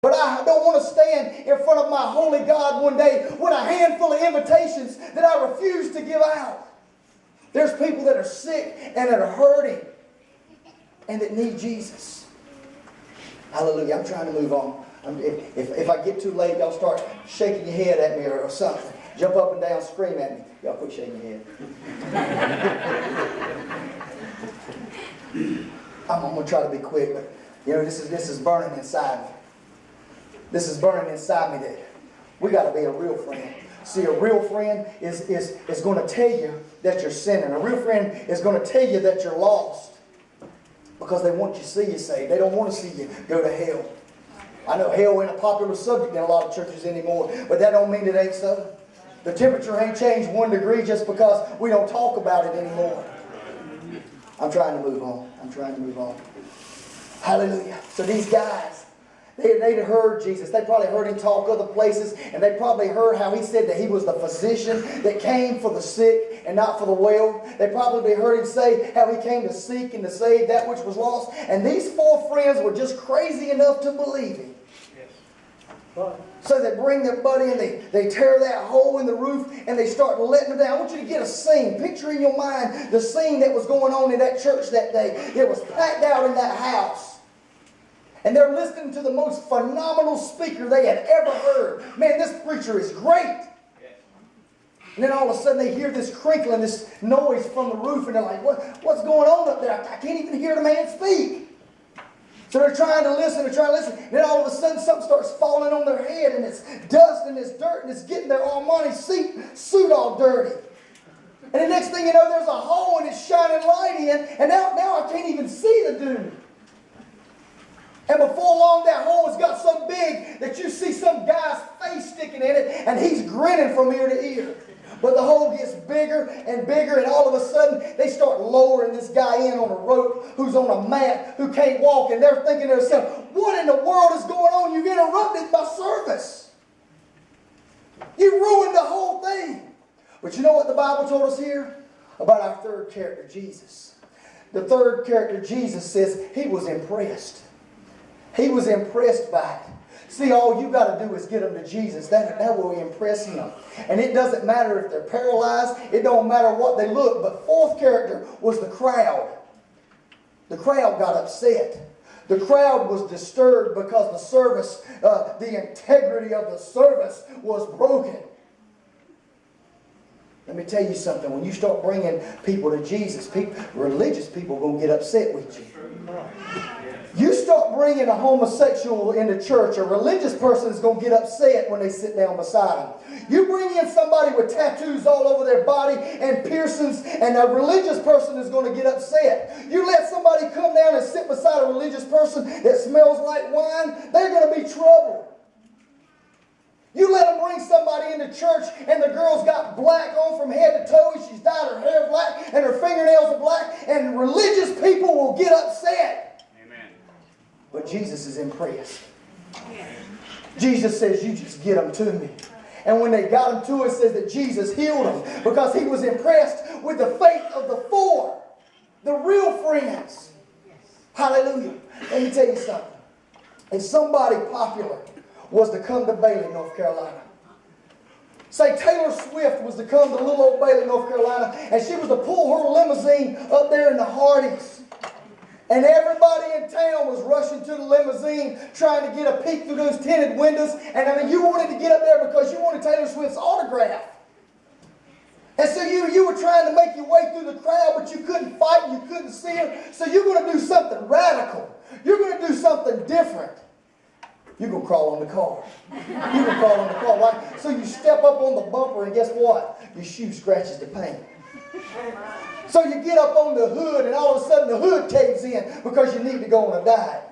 But I don't want to stand in front of my holy God one day with a handful of invitations that I refuse to give out. There's people that are sick and that are hurting and that need Jesus. Hallelujah. I'm trying to move on. If I get too late, y'all start shaking your head at me or something. Jump up and down, scream at me. Y'all quit shaking your head. I'm going to try to be quick, but this is burning inside me. This is burning inside me that we got to be a real friend. See, a real friend is going to tell you that you're sinning. A real friend is going to tell you that you're lost because they want you to see you saved. They don't want to see you go to hell. I know hell ain't a popular subject in a lot of churches anymore, but that don't mean it ain't so. The temperature ain't changed 1 degree just because we don't talk about it anymore. I'm trying to move on. Hallelujah. So these guys, they'd heard Jesus. They probably heard him talk other places, and they probably heard how he said that he was the physician that came for the sick and not for the well. They probably heard him say how he came to seek and to save that which was lost. And these 4 friends were just crazy enough to believe him. So they bring their buddy and they tear that hole in the roof and they start letting them down. I want you to get a scene. Picture in your mind the scene that was going on in that church that day. It was packed out in that house. And they're listening to the most phenomenal speaker they had ever heard. Man, this preacher is great. And then all of a sudden they hear this crinkling, this noise from the roof, and they're like, what's going on up there? I can't even hear the man speak. So they're trying to listen, and then all of a sudden something starts falling on their head, and it's dust and it's dirt, and it's getting their Armani suit all dirty. And the next thing you know, there's a hole and it's shining light in, and now I can't even see the dude. And before long, that hole has got so big that you see some guy's face sticking in it, and he's grinning from ear to ear. But the hole gets bigger and bigger, and all of a sudden, they start lowering this guy in on a rope who's on a mat, who can't walk, and they're thinking to themselves, what in the world is going on? You've interrupted my service. You ruined the whole thing. But you know what the Bible told us here? About our third character, Jesus. The third character, Jesus, says he was impressed. He was impressed by it. See, all you got to do is get them to Jesus. That will impress him. And it doesn't matter if they're paralyzed. It don't matter what they look. But fourth character was the crowd. The crowd got upset. The crowd was disturbed because the service, the integrity of the service was broken. Let me tell you something. When you start bringing people to Jesus, religious people are going to get upset with you. You start bringing a homosexual into church, a religious person is going to get upset when they sit down beside them. You bring in somebody with tattoos all over their body and piercings, and a religious person is going to get upset. You let somebody come down and sit beside a religious person that smells like wine, they're going to be trouble. You let them bring somebody into church and the girl's got black on from head to toe, and she's dyed her hair black and her fingernails are black, and religious people will get upset. But Jesus is impressed. Jesus says, you just get them to me. And when they got him to it, it says that Jesus healed them because he was impressed with the faith of the 4, the real friends. Hallelujah. Let me tell you something. If somebody popular was to come to Bailey, North Carolina, say Taylor Swift was to come to little old Bailey, North Carolina, and she was to pull her limousine up there in the Hardys, and everybody in town was rushing to the limousine trying to get a peek through those tinted windows. And I mean, you wanted to get up there because you wanted Taylor Swift's autograph. And so you were trying to make your way through the crowd, but you couldn't fight and you couldn't see her. So you're going to do something radical. You're going to do something different. You're going to crawl on the car. You're going to crawl on the car, right? So you step up on the bumper, and guess what? Your shoe scratches the paint. So you get up on the hood, and all of a sudden the hood caves in because you need to go on a diet.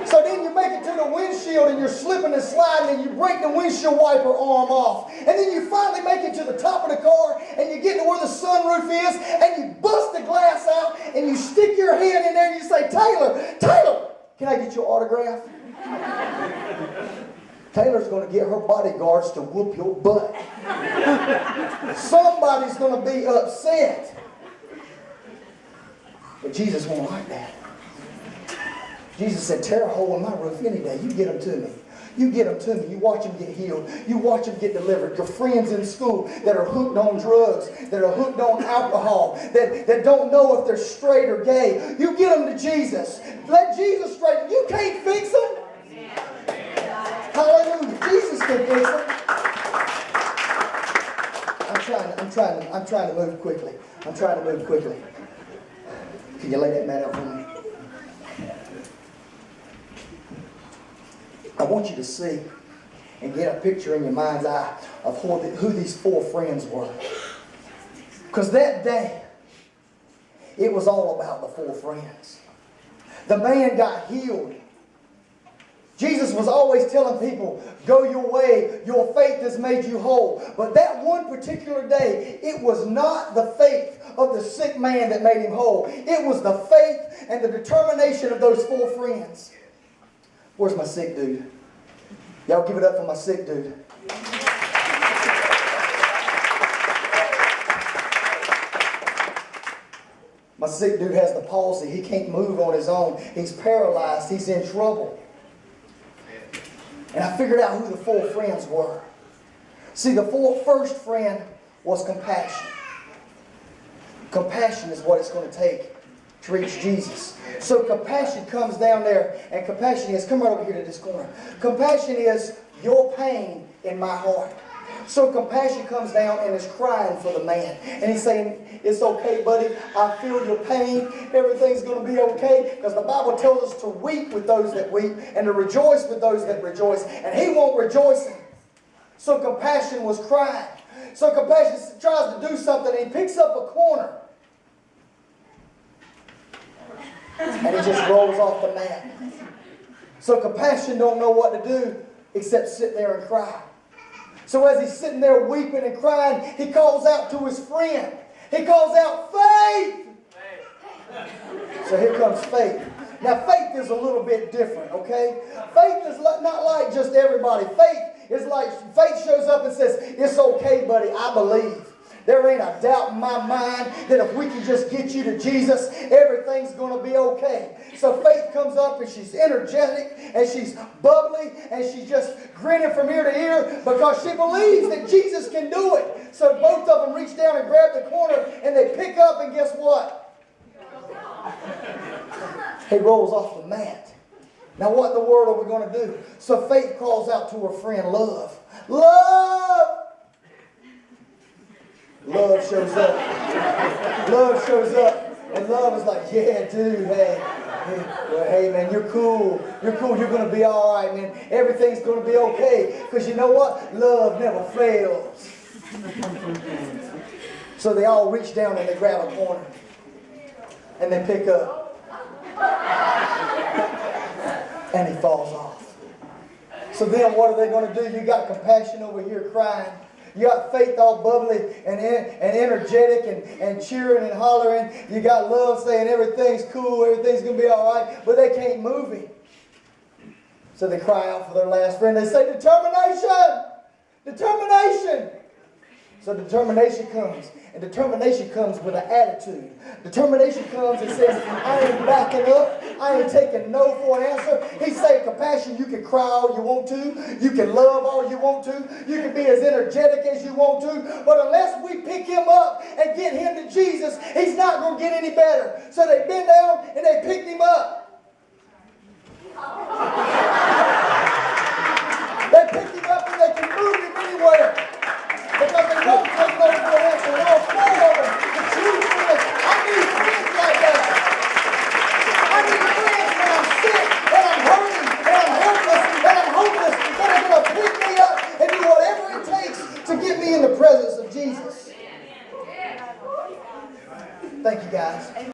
So then you make it to the windshield, and you're slipping and sliding, and you break the windshield wiper arm off. And then you finally make it to the top of the car, and you get to where the sunroof is, and you bust the glass out, and you stick your hand in there, and you say, Taylor, can I get your autograph? Taylor's going to get her bodyguards to whoop your butt. Somebody's going to be upset. But Jesus won't like that. Jesus said, tear a hole in my roof any day. You get them to me. You get them to me. You watch them get healed. You watch them get delivered. Your friends in school that are hooked on drugs, that are hooked on alcohol, that don't know if they're straight or gay. You get them to Jesus. Let Jesus straighten. You can't fix them. Hallelujah. Jesus can fix them. I'm trying to move quickly. I'm trying to move quickly. Can you lay that mat out for me? I want you to see and get a picture in your mind's eye of who these four friends were. Because that day, it was all about the four friends. The man got healed. Jesus was always telling people, go your way, your faith has made you whole. But that one particular day, it was not the faith of the sick man that made him whole. It was the faith and the determination of those four friends. Where's my sick dude? Y'all give it up for my sick dude. My sick dude has the palsy. He can't move on his own. He's paralyzed. He's in trouble. And I figured out who the four friends were. See, the first friend was compassion. Compassion is what it's going to take to reach Jesus. So compassion comes down there, and compassion is, come right over here to this corner. Compassion is your pain in my heart. So compassion comes down and is crying for the man. And he's saying, it's okay, buddy. I feel your pain. Everything's going to be okay. Because the Bible tells us to weep with those that weep and to rejoice with those that rejoice. And he won't rejoice. So compassion was crying. So compassion tries to do something, and he picks up a corner. And he just rolls off the mat. So compassion don't know what to do except sit there and cry. So as he's sitting there weeping and crying, he calls out to his friend. He calls out, faith! So here comes faith. Now faith is a little bit different, okay? Faith is not like just everybody. Faith shows up and says, it's okay, buddy, I believe. There ain't a doubt in my mind that if we can just get you to Jesus, everything's going to be okay. So faith comes up and she's energetic and she's bubbly and she's just grinning from ear to ear because she believes that Jesus can do it. So both of them reach down and grab the corner and they pick up, and guess what? He rolls off the mat. Now what in the world are we going to do? So faith calls out to her friend, Love. Love! Love shows up. Love shows up. And Love is like, yeah, dude, hey, man, you're cool. You're cool. You're going to be all right, man. Everything's going to be okay. Because you know what? Love never fails. So they all reach down and they grab a corner. And they pick up. And he falls off. So then what are they going to do? You got compassion over here crying. You got faith all bubbly and energetic and cheering and hollering. You got Love saying everything's cool, everything's going to be all right, but they can't move him. So they cry out for their last friend. They say, determination! Determination! So determination comes. And determination comes with an attitude. Determination comes and says, I ain't backing up. I ain't taking no for an answer. He's saying compassion, you can cry all you want to. You can love all you want to. You can be as energetic as you want to. But unless we pick him up and get him to Jesus, he's not going to get any better. So they bent down and they picked him up. They picked him up and they can move him anywhere. Because they won't take no for an answer. They're all full of them. The true friends. I need friends like that. I need friends when I'm sick, and I'm hurting, and I'm helpless, and I'm hopeless, that are going to pick me up and do whatever it takes to get me in the presence of Jesus. Thank you, guys.